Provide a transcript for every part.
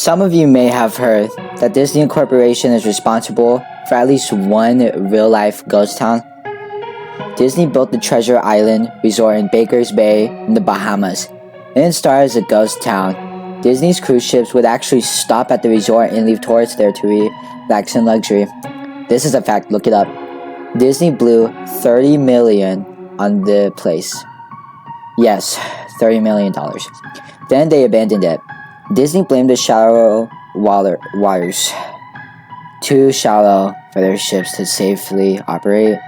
Some of you may have heard that Disney Corporation is responsible for at least one real-life ghost town. Disney built the Treasure Island Resort in Baker's Bay in the Bahamas. It didn't start as a ghost town. Disney's cruise ships would actually stop at the resort and leave tourists there to relax in luxury. This is a fact, look it up. Disney blew $30 million on the place. Yes, $30 million. Then they abandoned it. Disney blamed the shallow waters. Too shallow for their ships to safely operate.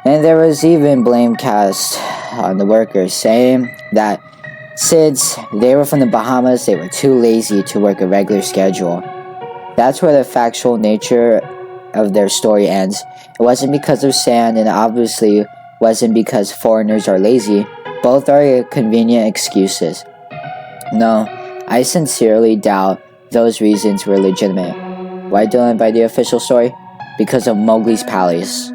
And there was even blame cast on the workers, saying that since they were from the Bahamas, they were too lazy to work a regular schedule. That's where the factual nature of their story ends. It wasn't because of sand, and obviously wasn't because foreigners are lazy. Both are convenient excuses. No, I sincerely doubt those reasons were legitimate. Why don't I buy the official story? Because of Mowgli's Palace.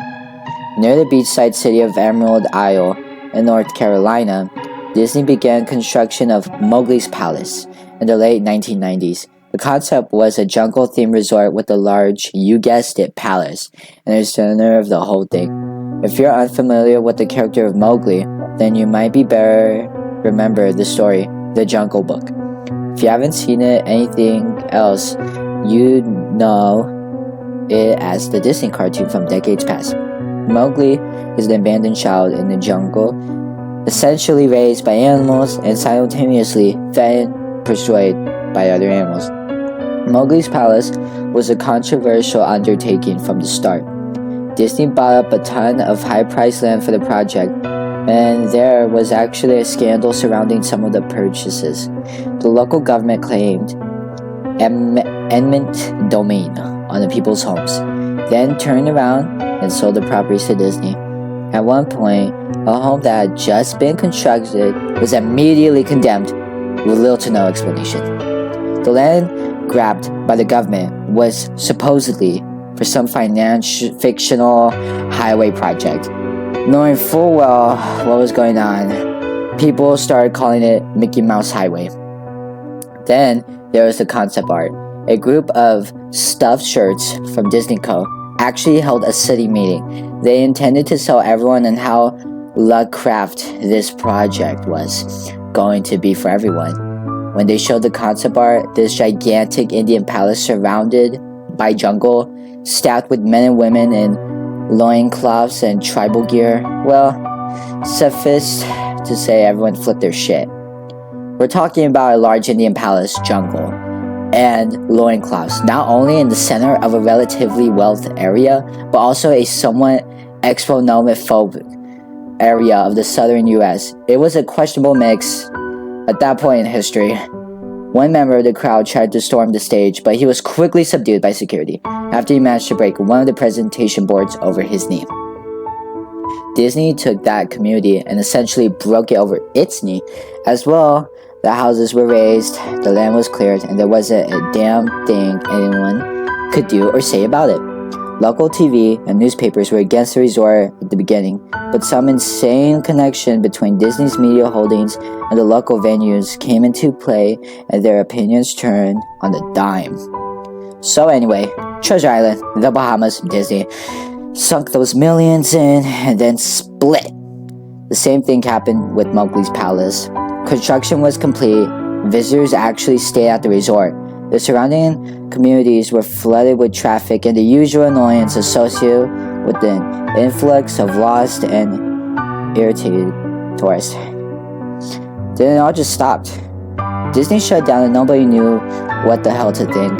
Near the beachside city of Emerald Isle in North Carolina, Disney began construction of Mowgli's Palace in the late 1990s. The concept was a jungle-themed resort with a large, you guessed it, palace in the center of the whole thing. If you're unfamiliar with the character of Mowgli, then you might be better remember the story, The Jungle Book. If you haven't seen it, anything else, you know it as the Disney cartoon from decades past. Mowgli is an abandoned child in the jungle, essentially raised by animals and simultaneously fed and persuaded by other animals. Mowgli's Palace was a controversial undertaking from the start. Disney bought up a ton of high-priced land for the project, and there was actually a scandal surrounding some of the purchases. The local government claimed eminent domain on the people's homes, then turned around and sold the properties to Disney. At one point, a home that had just been constructed was immediately condemned with little to no explanation. The land grabbed by the government was supposedly for some fictional highway project. Knowing full well what was going on, people started calling it Mickey Mouse Highway. Then there was the concept art. A group of stuffed shirts from Disney Co. actually held a city meeting. They intended to sell everyone on how Lovecraft this project was going to be for everyone. When they showed the concept art, this gigantic Indian palace surrounded by jungle, stacked with men and women in loincloths and tribal gear, well, suffice to say everyone flipped their shit. We're talking about a large Indian palace, jungle, and loincloths, not only in the center of a relatively wealthy area, but also a somewhat exponome-phobic area of the southern US. It was a questionable mix at that point in history. One member of the crowd tried to storm the stage, but he was quickly subdued by security after he managed to break one of the presentation boards over his knee. Disney took that community and essentially broke it over its knee as well. The houses were raised, the land was cleared, and there wasn't a damn thing anyone could do or say about it. Local TV and newspapers were against the resort at the beginning, but some insane connection between Disney's media holdings and the local venues came into play, and their opinions turned on the dime. So anyway, Treasure Island, the Bahamas, Disney sunk those millions in and then split. The same thing happened with Mowgli's Palace. Construction was complete. Visitors actually stayed at the resort. The surrounding communities were flooded with traffic and the usual annoyance associated with the influx of lost and irritated tourists. Then it all just stopped. Disney shut down and nobody knew what the hell to think,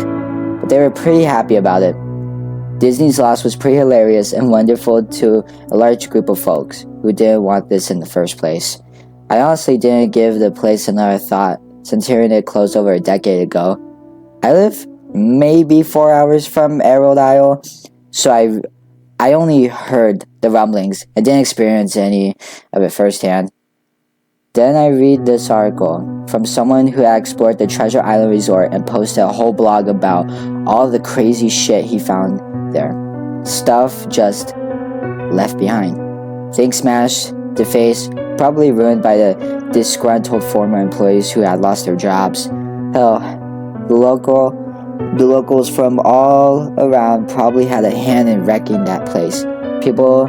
but they were pretty happy about it. Disney's loss was pretty hilarious and wonderful to a large group of folks who didn't want this in the first place. I honestly didn't give the place another thought since hearing it closed over a decade ago. I live maybe 4 hours from Emerald Isle, so I only heard the rumblings and didn't experience any of it firsthand. Then I read this article from someone who had explored the Treasure Island Resort and posted a whole blog about all the crazy shit he found there. Stuff just left behind. Things smashed, defaced, probably ruined by the disgruntled former employees who had lost their jobs. Hell, The local The locals from all around probably had a hand in wrecking that place. People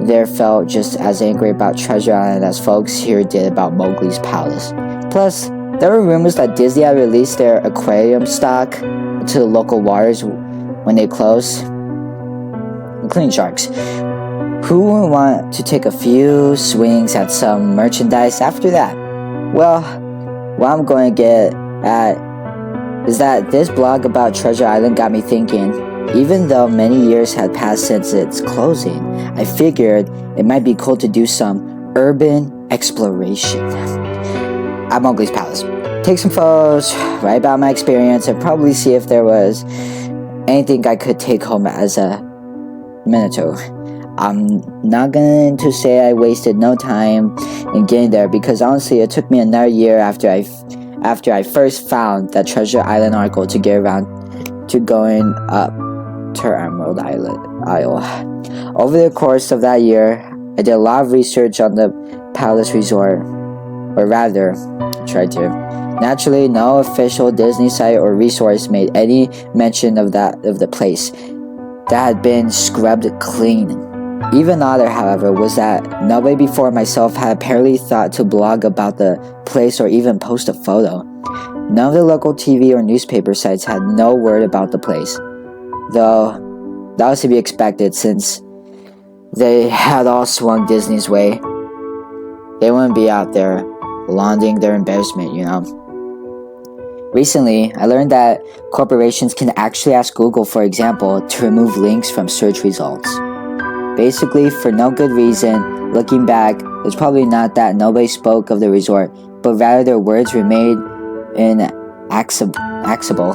there felt just as angry about Treasure Island as folks here did about Mowgli's palace. Plus, there were rumors that Disney had released their aquarium stock to the local waters when they closed, including sharks. Who would want to take a few swings at some merchandise after that? Well, what I'm going to get at is that this blog about Treasure Island got me thinking. Even though many years had passed since its closing, I figured it might be cool to do some urban exploration at Mowgli's Palace. Take some photos, write about my experience, and probably see if there was anything I could take home as a memento. I'm not going to say I wasted no time in getting there, because honestly it took me another year after I first found that Treasure Island article to get around to going up to Emerald Isle. Over the course of that year, I did a lot of research on the Palace Resort, or rather, I tried to. Naturally, no official Disney site or resource made any mention of the place that had been scrubbed clean. Even odder, however, was that nobody before myself had apparently thought to blog about the place or even post a photo. None of the local TV or newspaper sites had no word about the place, though that was to be expected since they had all swung Disney's way. They wouldn't be out there laundering their embarrassment, you know. Recently, I learned that corporations can actually ask Google, for example, to remove links from search results. Basically, for no good reason. Looking back, it's probably not that nobody spoke of the resort, but rather their words remained inaccessible.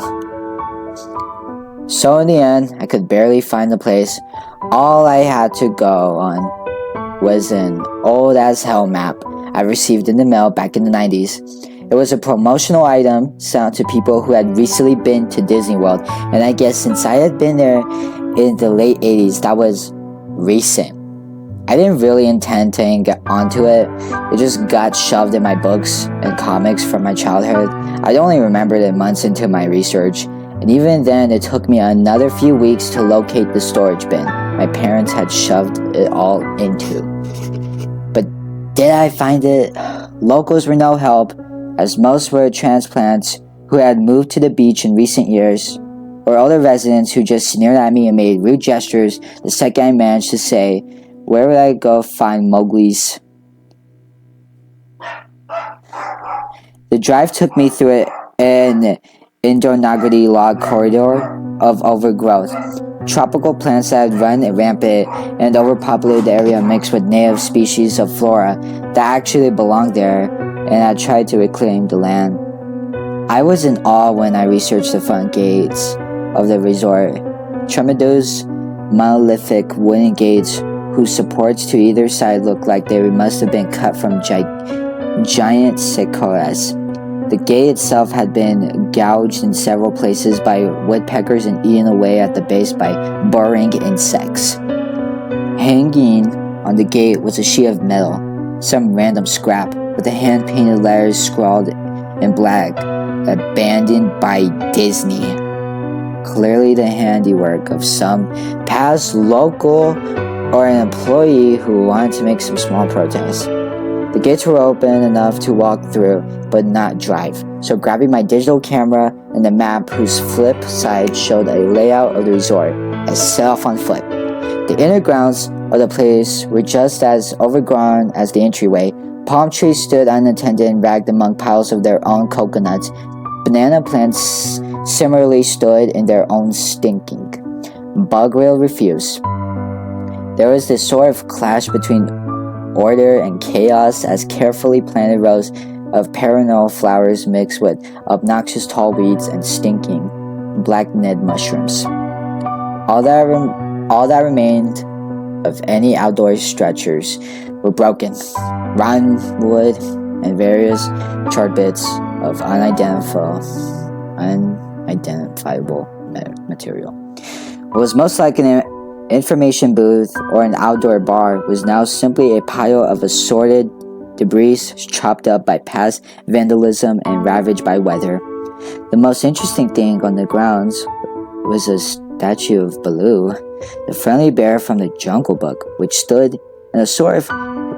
So in the end, I could barely find the place. All I had to go on was an old-as-hell map I received in the mail back in the 90s. It was a promotional item sent out to people who had recently been to Disney World, and I guess since I had been there in the late 80s, that was recent. I didn't really intend to hang onto it. It just got shoved in my books and comics from my childhood. I only remembered it months into my research, and even then it took me another few weeks to locate the storage bin my parents had shoved it all into. But did I find it? Locals were no help, as most were transplants who had moved to the beach in recent years, or older residents who just sneered at me and made rude gestures the second I managed to say, "Where would I go find Mowgli's?" The drive took me through an Indonagati log corridor of overgrowth. Tropical plants that had run rampant and overpopulated the area mixed with native species of flora that actually belonged there and had tried to reclaim the land. I was in awe when I researched the front gates of the resort. Tremendous, monolithic wooden gates whose supports to either side looked like they must have been cut from giant sequoias. The gate itself had been gouged in several places by woodpeckers and eaten away at the base by burrowing insects. Hanging on the gate was a sheet of metal, some random scrap, with the hand-painted letters scrawled in black, "Abandoned by Disney." Clearly the handiwork of some past local or an employee who wanted to make some small protest. The gates were open enough to walk through, but not drive. So grabbing my digital camera and the map whose flip side showed a layout of the resort, I set off on foot. The inner grounds of the place were just as overgrown as the entryway. Palm trees stood unattended and ragged among piles of their own coconuts. Banana plants similarly stood in their own stinking. Bugwheel refused. There was this sort of clash between order and chaos as carefully planted rows of perennial flowers mixed with obnoxious tall weeds and stinking black Ned mushrooms. All that remained of any outdoor structures were broken, rotten wood, and various charred bits of unidentifiable material. What was most like an information booth or an outdoor bar was now simply a pile of assorted debris chopped up by past vandalism and ravaged by weather. The most interesting thing on the grounds was a statue of Baloo, the friendly bear from the Jungle Book, which stood in a sort of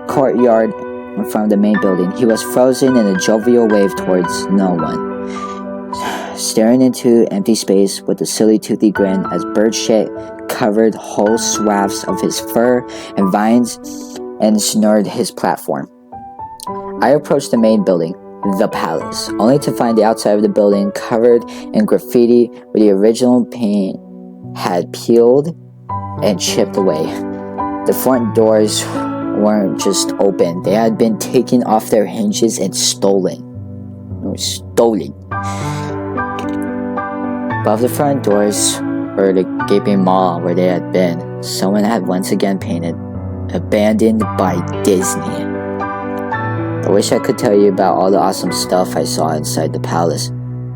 courtyard in front of the main building. He was frozen in a jovial wave towards no one, staring into empty space with a silly toothy grin as bird shit covered whole swaths of his fur and vines and snurred his platform. I approached the main building, the palace, only to find the outside of the building covered in graffiti where the original paint had peeled and chipped away. The front doors weren't just open, they had been taken off their hinges and stolen. Above the front doors were the gaping maw where they had been. Someone had once again painted, "Abandoned by Disney." I wish I could tell you about all the awesome stuff I saw inside the palace.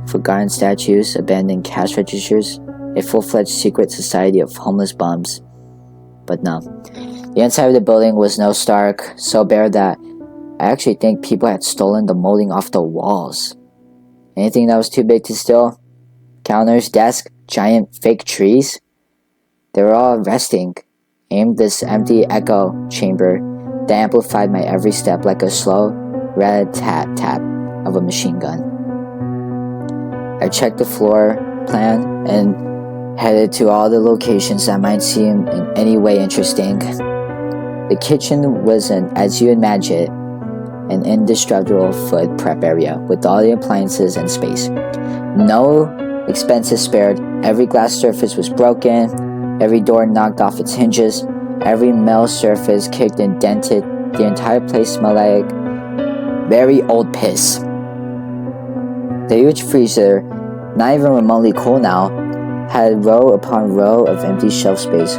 Forgotten statues, abandoned cash registers, a full-fledged secret society of homeless bums. But no. The inside of the building was no stark, so bare that I actually think people had stolen the molding off the walls. Anything that was too big to steal? Counters, desks, giant fake trees? They were all resting, aimed this empty echo chamber that amplified my every step like a slow, red tap-tap of a machine gun. I checked the floor plan and headed to all the locations that might seem in any way interesting. The kitchen was as you imagine, an indestructible food prep area with all the appliances and space. No expenses spared. Every glass surface was broken, every door knocked off its hinges, every metal surface kicked and dented. The entire place smelled like very old piss. The huge freezer, not even remotely cool now, had row upon row of empty shelf space.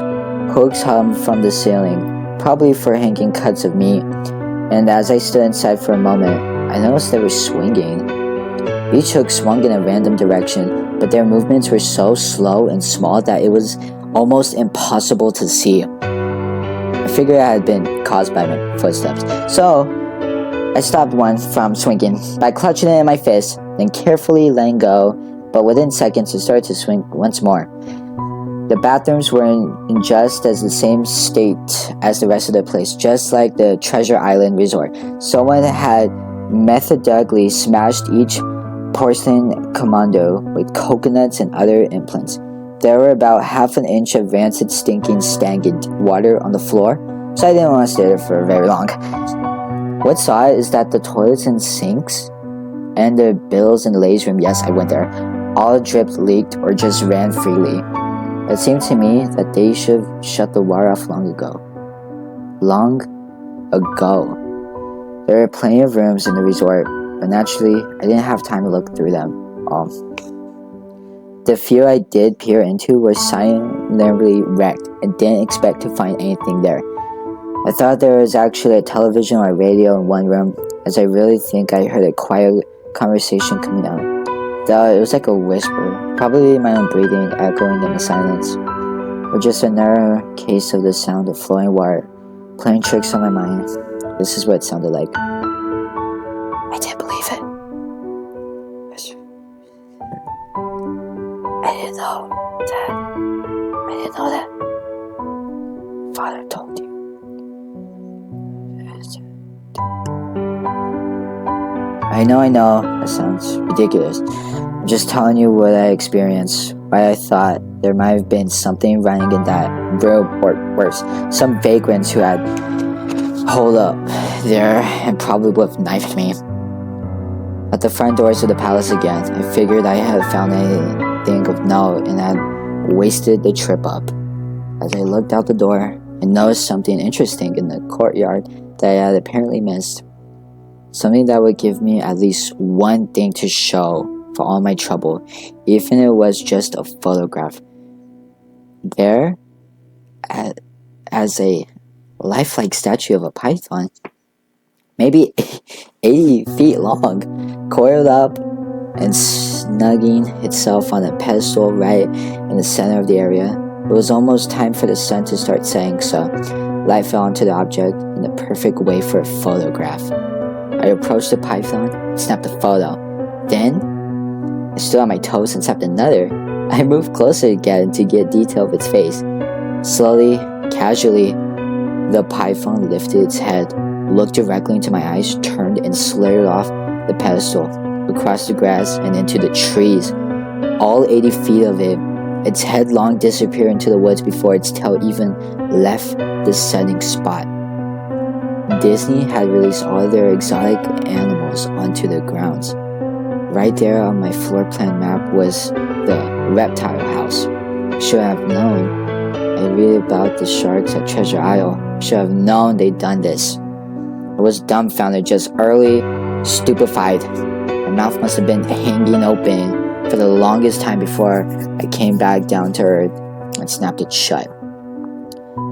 Hooks hung from the ceiling, probably for hanging cuts of meat, and as I stood inside for a moment, I noticed they were swinging. Each hook swung in a random direction, but their movements were so slow and small that it was almost impossible to see. I figured it had been caused by my footsteps, so I stopped one from swinging by clutching it in my fist, then carefully letting go, but within seconds it started to swing once more. The bathrooms were in just as the same state as the rest of the place, just like the Treasure Island Resort. Someone had methodically smashed each porcelain commando with coconuts and other implants. There were about half an inch of rancid, stinking, stagnant water on the floor, so I didn't want to stay there for very long. What's odd is that the toilets and sinks and the bills in the ladies' room, yes, I went there, all dripped, leaked, or just ran freely. It seemed to me that they should have shut the water off long ago. Long ago. There were plenty of rooms in the resort, but naturally, I didn't have time to look through them all. The few I did peer into were silently wrecked and didn't expect to find anything there. I thought there was actually a television or a radio in one room, as I really think I heard a quiet conversation coming out. Though it was like a whisper, probably my own breathing echoing in the silence, or just another case of the sound of flowing water, playing tricks on my mind. This is what it sounded like. I didn't believe it. I didn't know that. Father told you. I know, that sounds ridiculous. I'm just telling you what I experienced, why I thought there might have been something running in that room, or worse, some vagrants who had holed up there and probably would have knifed me. At the front doors of the palace again, I figured I had found anything of note and had wasted the trip up. As I looked out the door, I noticed something interesting in the courtyard that I had apparently missed. Something that would give me at least one thing to show for all my trouble, even if it was just a photograph. There, as a lifelike statue of a python, maybe 80 feet long, coiled up and snugging itself on a pedestal right in the center of the area. It was almost time for the sun to start setting, so light fell onto the object in the perfect way for a photograph. I approached the python and snapped a photo. Then, I stood on my toes and tapped another. I moved closer again to get detail of its face. Slowly, casually, the python lifted its head, looked directly into my eyes, turned and slithered off the pedestal, across the grass and into the trees. All 80 feet of it, its head long disappeared into the woods before its tail even left the setting spot. Disney had released all their exotic animals onto the grounds. Right there on my floor plan map was the reptile house. Should have known. I read about the sharks at Treasure Isle. Should have known they'd done this. I was dumbfounded, just utterly stupefied. My mouth must have been hanging open for the longest time before I came back down to earth and snapped it shut.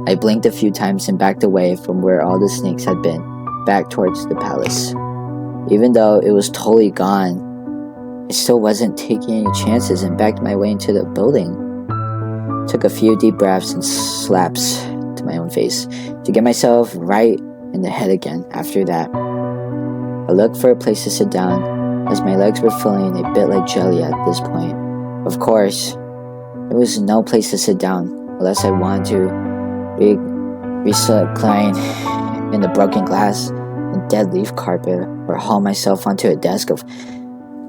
I blinked a few times and backed away from where all the snakes had been, back towards the palace. Even though it was totally gone, I still wasn't taking any chances and backed my way into the building. Took a few deep breaths and slaps to my own face to get myself right in the head again. After that, I looked for a place to sit down, as my legs were feeling a bit like jelly at this point. Of course, there was no place to sit down unless I wanted to recline in the broken glass and dead leaf carpet, or haul myself onto a desk of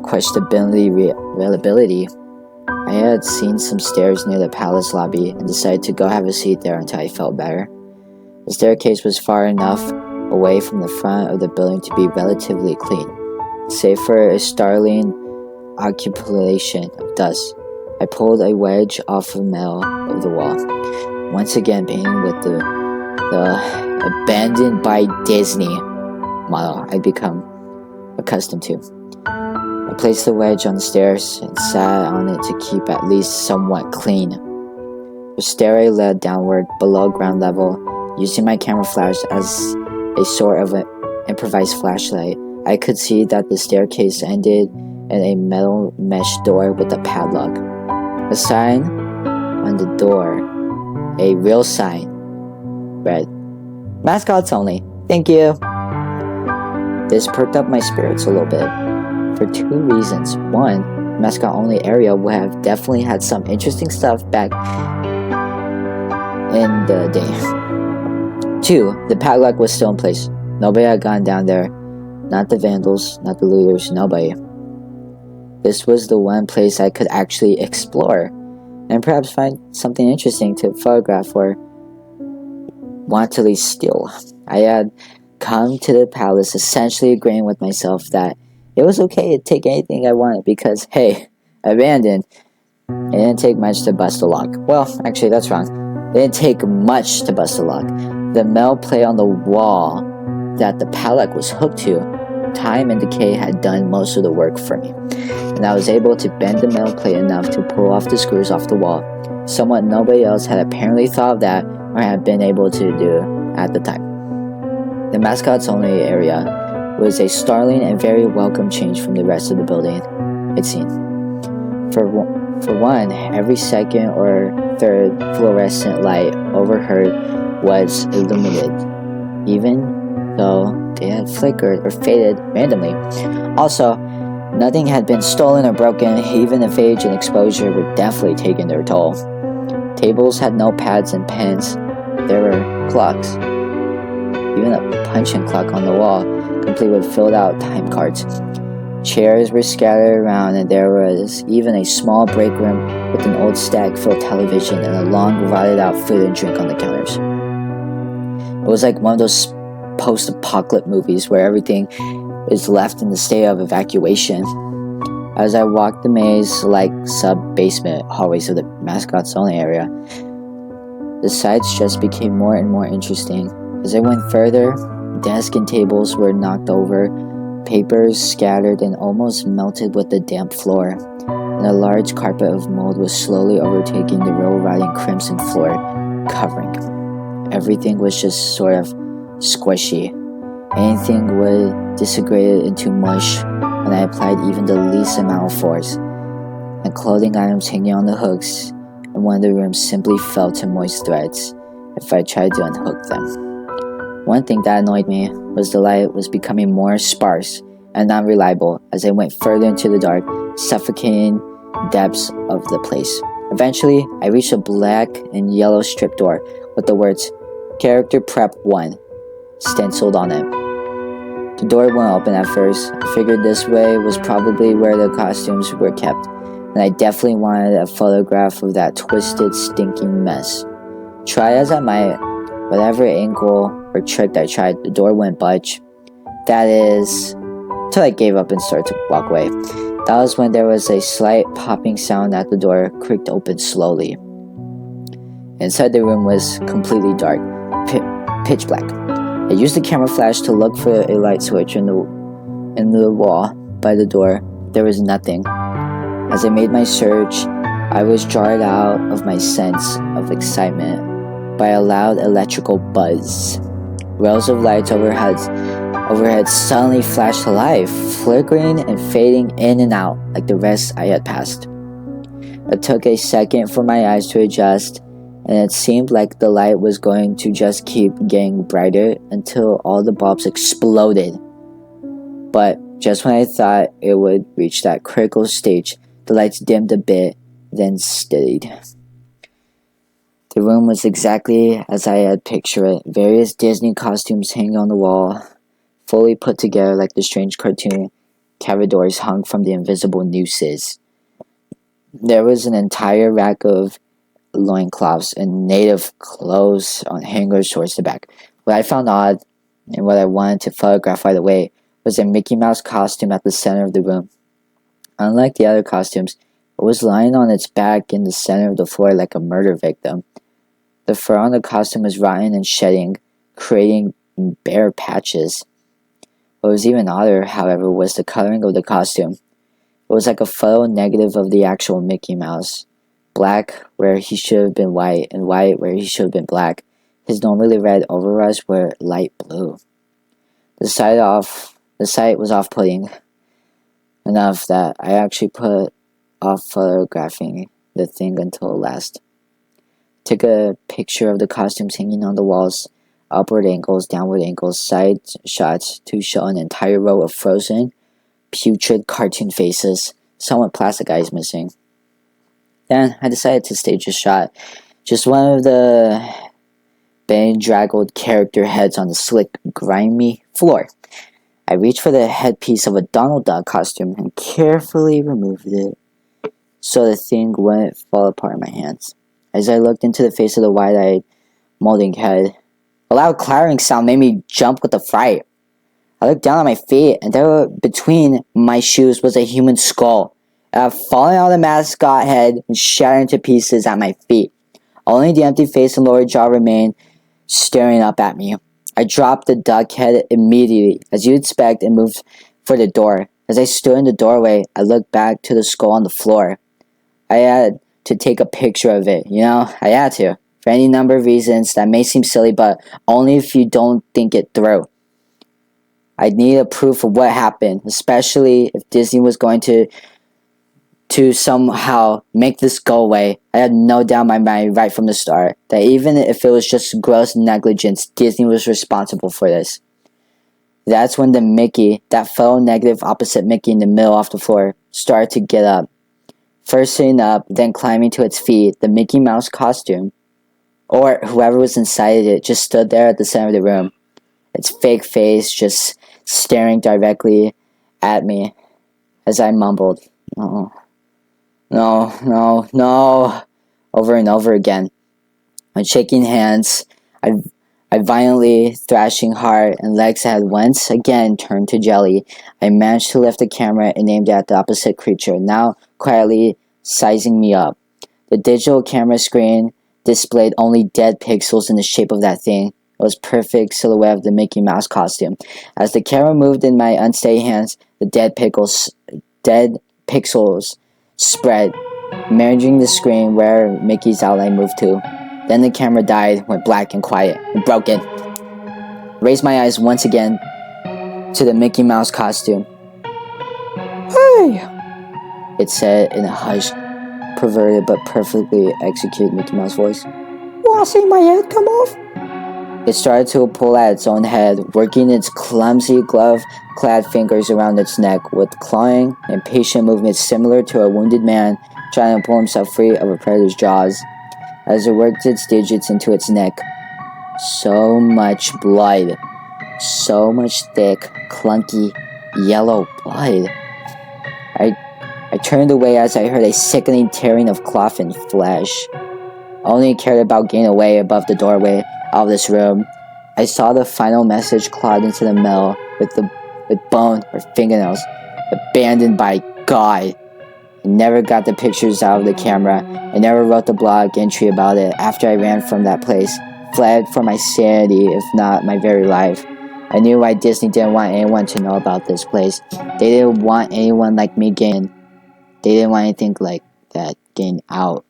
questionability reliability. I had seen some stairs near the palace lobby and decided to go have a seat there until I felt better. The staircase was far enough away from the front of the building to be relatively clean, save for a startling accumulation of dust. I pulled a wedge off the metal of the wall, once again painting with the abandoned by Disney model I'd become accustomed to. I placed the wedge on the stairs and sat on it to keep at least somewhat clean. The stairway led downward below ground level. Using my camera flash as a sort of an improvised flashlight, I could see that the staircase ended in a metal mesh door with a padlock. A sign on the door, a real sign, read, "Mascots only, thank you." This perked up my spirits a little bit, for two reasons. One, the mascot only area would have definitely had some interesting stuff back in the day. Two, the padlock was still in place. Nobody had gone down there. Not the vandals, not the looters, nobody. This was the one place I could actually explore, and perhaps find something interesting to photograph or wantonly steal. I had come to the palace essentially agreeing with myself that it was okay to take anything I wanted because, hey, abandoned. It didn't take much to bust a lock. Well, actually, that's wrong. It didn't take much to bust a lock. The metal plate on the wall that the padlock was hooked to, time and decay had done most of the work for me, and I was able to bend the metal plate enough to pull off the screws off the wall, somewhat nobody else had apparently thought of that or had been able to do at the time. The mascots only area was a startling and very welcome change from the rest of the building I'd seen. For one, every second or third fluorescent light overhead was illuminated, even though they had flickered or faded randomly. Also, nothing had been stolen or broken, even if age and exposure were definitely taking their toll. Tables had no pads and pens. There were clocks, even a punch-in clock on the wall, complete with filled-out time cards. Chairs were scattered around, and there was even a small break room with an old stack-filled television and a long, rotted-out food and drink on the counters. It was like one of those post-apocalypse movies where everything is left in the state of evacuation. As I walked the maze-like sub-basement hallways of the mascots only area, the sights just became more and more interesting. As I went further, desks and tables were knocked over, papers scattered and almost melted with the damp floor, and a large carpet of mold was slowly overtaking the roll-riding crimson floor covering. Everything was just sort of squishy. Anything would disintegrate into mush when I applied even the least amount of force, and clothing items hanging on the hooks in one of the rooms simply fell to moist threads if I tried to unhook them. One thing that annoyed me was the light was becoming more sparse and unreliable as I went further into the dark, suffocating depths of the place. Eventually, I reached a black and yellow strip door with the words Character Prep 1 stenciled on it. The door wouldn't open at first. I figured this way was probably where the costumes were kept, and I definitely wanted a photograph of that twisted, stinking mess. Try as I might, whatever angle or trick I tried, the door wouldn't budge. That is, till I gave up and started to walk away. That was when there was a slight popping sound at the door creaked open slowly. Inside the room was completely dark, pitch black. I used the camera flash to look for a light switch in the wall by the door. There was nothing. As I made my search, I was jarred out of my sense of excitement by a loud electrical buzz. Rows of lights overhead suddenly flashed to life, flickering and fading in and out like the rest I had passed. It took a second for my eyes to adjust, and it seemed like the light was going to just keep getting brighter until all the bulbs exploded. But just when I thought it would reach that critical stage, the lights dimmed a bit, then steadied. The room was exactly as I had pictured it. Various Disney costumes hanging on the wall, fully put together like the strange cartoon cavadors hung from the invisible nooses. There was an entire rack of loincloths and native clothes on hangers towards the back. What I found odd, and what I wanted to photograph right away, was a Mickey Mouse costume at the center of the room. Unlike the other costumes, it was lying on its back in the center of the floor like a murder victim. The fur on the costume was rotten and shedding, creating bare patches. What was even odder, however, was the coloring of the costume. It was like a photo negative of the actual Mickey Mouse. Black where he should have been white, and white where he should have been black. His normally red overalls were light blue. The sight was off-putting enough that I actually put off photographing the thing until last. Took a picture of the costumes hanging on the walls, upward angles, downward angles, side shots to show an entire row of frozen, putrid cartoon faces, some with plastic eyes missing. Then I decided to stage a shot. Just one of the bedraggled character heads on the slick, grimy floor. I reached for the headpiece of a Donald Duck costume and carefully removed it so the thing wouldn't fall apart in my hands. As I looked into the face of the wide-eyed, molding head, a loud clattering sound made me jump with the fright. I looked down at my feet, and there between my shoes was a human skull. It had fallen out of the mascot head and shattered into pieces at my feet. Only the empty face and lower jaw remained staring up at me. I dropped the duck head immediately, as you'd expect, and moved for the door. As I stood in the doorway, I looked back to the skull on the floor. I had to take a picture of it, I had to. For any number of reasons that may seem silly, but only if you don't think it through. I needed a proof of what happened, especially if Disney was going to somehow make this go away. I had no doubt in my mind right from the start that even if it was just gross negligence, Disney was responsible for this. That's when the Mickey, that faux negative opposite Mickey in the middle off the floor, started to get up. First sitting up, then climbing to its feet, the Mickey Mouse costume, or whoever was inside it, just stood there at the center of the room. Its fake face just staring directly at me as I mumbled, "No, no, no, no," over and over again. With shaking hands, I violently thrashing heart and legs had once again turned to jelly. I managed to lift the camera and aimed it at the opposite creature, now quietly sizing me up. The digital camera screen displayed only dead pixels in the shape of that thing. It was perfect silhouette of the Mickey Mouse costume. As the camera moved in my unsteady hands, the dead pixels spread, merging the screen where Mickey's outline moved to. Then the camera died, went black and quiet, and broken. Raised my eyes once again to the Mickey Mouse costume. "Hey!" it said in a hushed, perverted but perfectly executed Mickey Mouse voice. "Wanna see my head come off?" It started to pull at its own head, working its clumsy glove-clad fingers around its neck with clawing and patient movements similar to a wounded man trying to pull himself free of a predator's jaws. As it worked its digits into its neck, so much blood. So much thick, clunky, yellow blood. I turned away as I heard a sickening tearing of cloth and flesh. I only cared about getting away above the doorway of this room. I saw the final message clawed into the metal with bone or fingernails. Abandoned by God. I never got the pictures out of the camera. I never wrote the blog entry about it after I ran from that place. Fled for my sanity, if not my very life. I knew why Disney didn't want anyone to know about this place. They didn't want anyone like me getting. They didn't want anything like that getting out.